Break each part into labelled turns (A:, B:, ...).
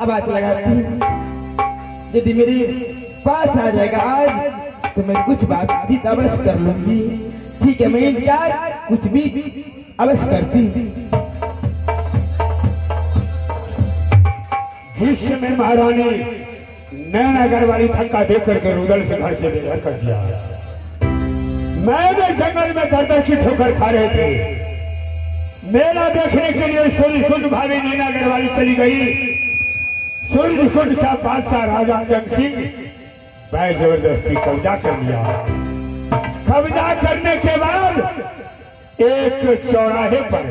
A: अब आज लगाती यदि मेरे पास आ जाएगा आज तो मैं कुछ बातचीत अवश्य कर लूंगी। ठीक है, मैं इंतजार कुछ भी अवश्य करती।
B: भविष्य में महारानी नैनागर वाली धक्का देख करके रुदल से घर से बेघर कर दिया। मैंने जंगल में दर की ठोकर खा रहे थे। मेला देखने के लिए सूर्यकुंड भाभी नैनागर वाली चली गई। सूर्यकुंड का बादशाह राजा जंग सिंह मैं जबरदस्ती कब्जा कर लिया। कब्जा करने के बाद एक चौराहे पर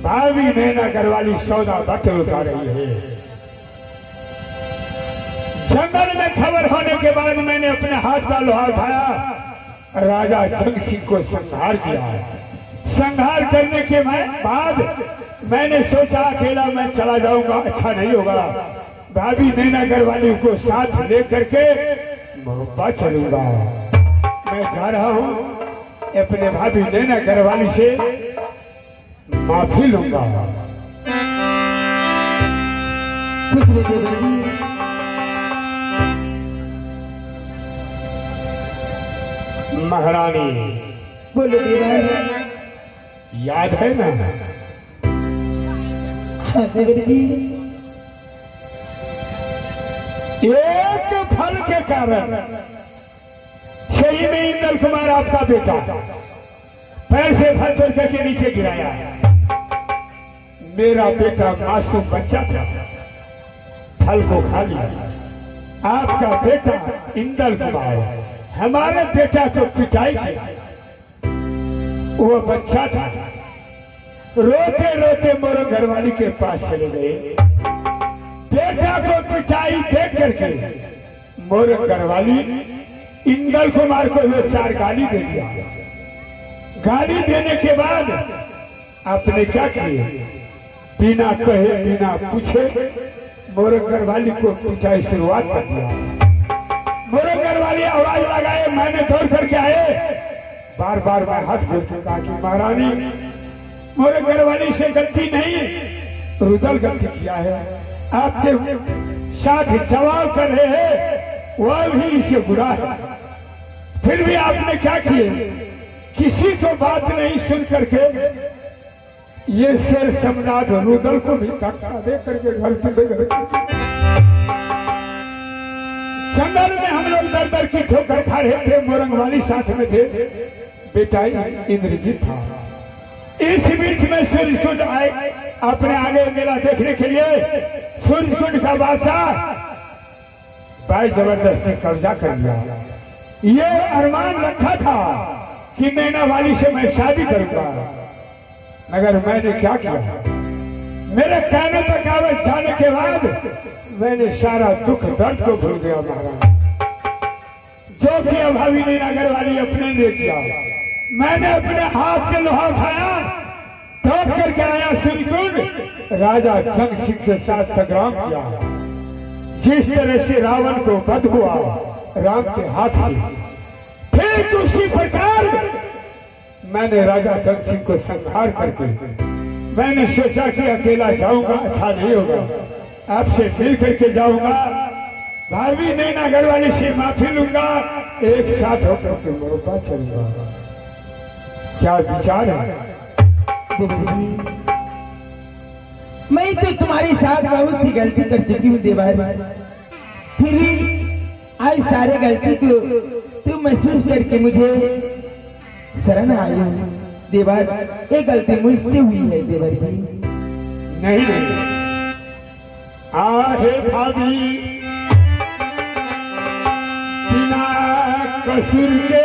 B: भाभी नैनागर वाली सौदा बटर उतार रही है। जंगल में खबर होने के बाद मैंने अपने हाथ का लोहा उठाया। राजा जंग सिंह को संहार किया। संहार करने के बाद मैंने सोचा अकेला मैं चला जाऊंगा अच्छा नहीं होगा। भाभी नैनागर वाली को साथ लेकर के मोहब्बा चलूंगा। मैं जा रहा हूं अपने भाभी नैनागर वाली से माफी लूंगा। महारानी
A: बोलो देवर।
B: याद है ना?
A: हाँ देवर जी।
B: एक फल के कारण सही में इंदल कुमार आपका बेटा पैर से फल तोड़ करके नीचे गिराया। मेरा बेटा मासूम बच्चा था, फल को खा लिया। आपका बेटा इंदल कुमार हमारे बेटा को पिटाई किया। वो बच्चा था, रोते रोते मोर घरवाली के पास चले गए। बेटा को पिटाई देख करके मोर घरवाली इंदल कुमार को वो 4 गाली दे दिया। गाली देने के बाद आपने क्या किए? बिना कहे बिना पूछे मोर घरवाली को पिटाई शुरुआत कर दिया। मोर घरवाली आवाज लगाए, मैंने दौड़ करके आए। बार बार मैं हाथ जोड़ चुका कि महारानी मोर घरवाली से गलती नहीं, रुदल गलती किया है। आपके साथ सवाल कर रहे हैं वह भी इसे बुरा है। फिर भी आपने क्या किए? किसी को बात नहीं सुन करके ये शेर सम्राट रुदल को भी धक्का दे करके घर से गए। जंगल में हम लोग दर दर की ठोकर खा रहे थे। मोरंग वाली साथ में थे, बेटा इंद्रजीत था। इस बीच में सूर्यकुंड आए अपने आगे मेला देखने के लिए। सूर्यकुंड का बादशाह भाई जबरदस्ती कब्जा कर लिया। ये अरमान रखा था कि नैना वाली से मैं शादी करूंगा, मगर मैंने क्या किया? मेरे कहने तक आवाज जाने के बाद मैंने सारा दुख दर्द को भूल गया महाराज। जो कि भाभी नैनागर वाली अपने लिए किया। मैंने अपने हाथ से लोहा उठाया, दौड़ करके आया सूर्यकुंड। राजा जंग सिंह के साथ संग्राम किया। जिस तरह से रावण को वध हुआ राम के हाथ से, ठीक उसी प्रकार मैंने राजा जंग सिंह को संहार करके मैंने सोचा कि अकेला जाऊंगा अच्छा नहीं होगा, आपसे मिल करके जाऊंगा। भाभी नैनागर वाली से माफी लूंगा, एक साथ होकर के मोहब्बा चलूंगा। क्या विचार है?
A: मैं तो तुम्हारे साथ बहुत सी गलती कर चुकी हूँ देवर। फिर भी आज सारे गलती को तुम महसूस करके मुझे शरण आई हूँ देवर। ये गलती मुझसे हुई है देवर जी।
B: नहीं आहे भाभी बिना कसूर के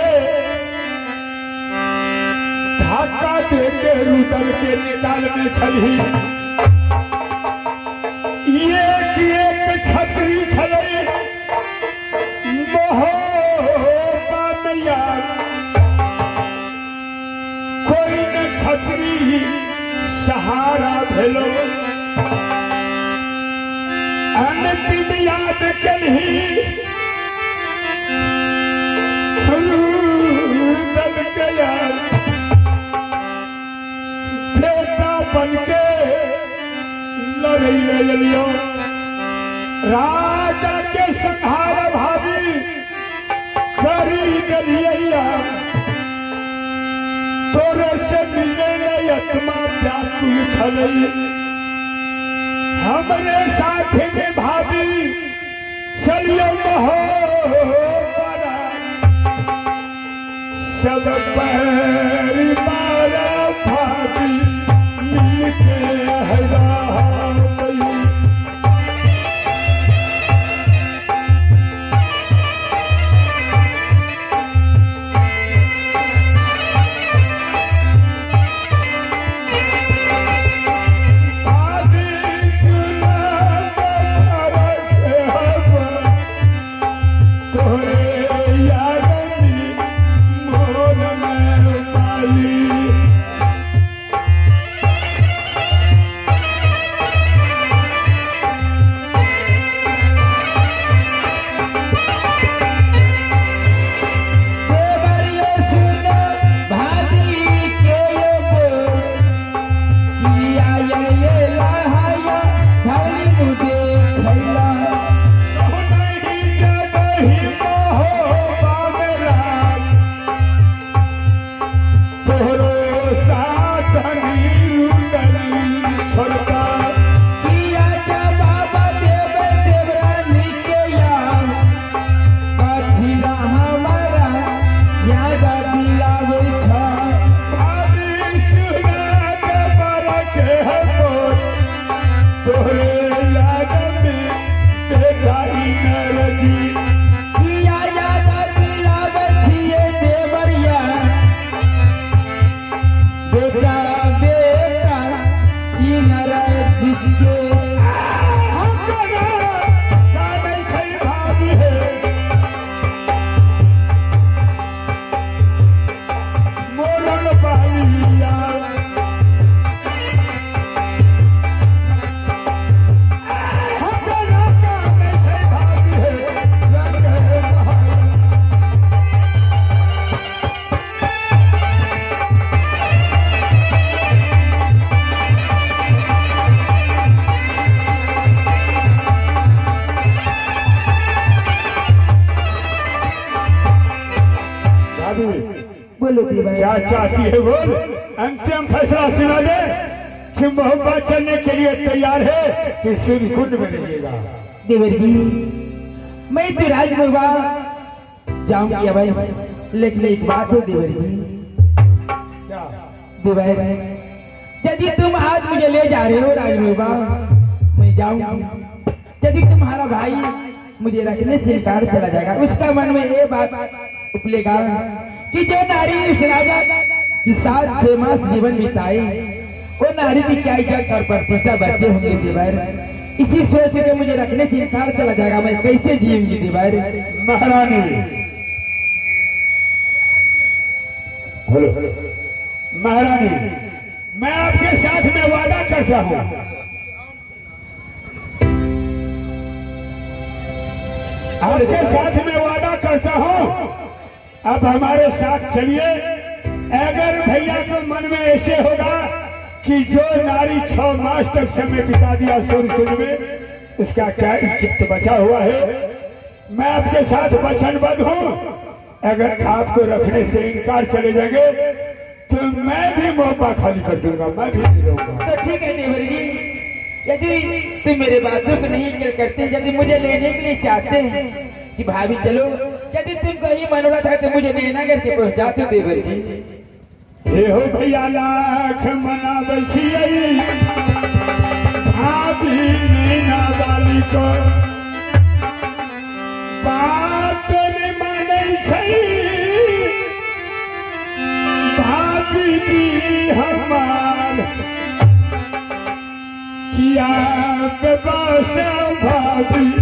B: धक्का देके रुदल के निकाल में छली। एक छतरी छले यार, कोई न छतरी सहारा भेलो। अंतिम याद कलही रुदल के यार, बेटा बन के लड़ई ले लियो। करिया तोरे से मिले आत्मा व्याकुल छलई हमरे साथ में भाभी चलियो महो सब परिवार भाभी मिलके क्या चाहती है बोल अंतिम फैसला सुना दे कि मोहब्बत चलने के लिए तैयार है कि सूर्य कुंड में रहिएगा।
A: देवर जी मैं तो राजभोगा जाऊंगी भाई, लेकिन एक बात है देवर जी।
B: क्या
A: देवर यदि तुम आज मुझे ले जा रहे हो राजभोगा मैं जाऊंगी, यदि तुम्हारा भाई मुझे रखने से इनकार चला जाएगा उसका मन में ये बात उपलेगा कि जो नारी इस राजा की 7-6 मास जीवन बिताई वो नारी की क्या इज्जत और प्रतिष्ठा बच्चे होंगे देवर। इसी सोच के मुझे रखने से इनकार चला जाएगा, मैं कैसे जीऊंगी देवर।
B: महारानी महारानी मैं आपके साथ में वादा करता हूँ, आपके साथ में वादा करता हूँ अब हमारे साथ चलिए। अगर भैया के मन में ऐसे होगा कि जो नारी 6 मास तक समय बिता दिया सूर्यकुंड में उसका क्या इज्जत बचा हुआ है, मैं आपके साथ वचनबद्ध हूँ। अगर आपको रखने से इनकार चले जाएंगे तो मैं भी मौका खाली कर दूंगा, मैं भी नहीं रहूंगा।
A: तो ठीक है देवर जी, यदि तुम मेरे बातों को नहीं करते, यदि मुझे लेने के लिए चाहते हैं कि भाभी चलो, यदि तुम कहीं मनोरथ है तो मुझे नैना करके पहुंचाते देवर जी।
B: हे हो भैया लाख मना बचिए भाभी नैना वाली को बात ने माने भाभी भी हमार किया भाभी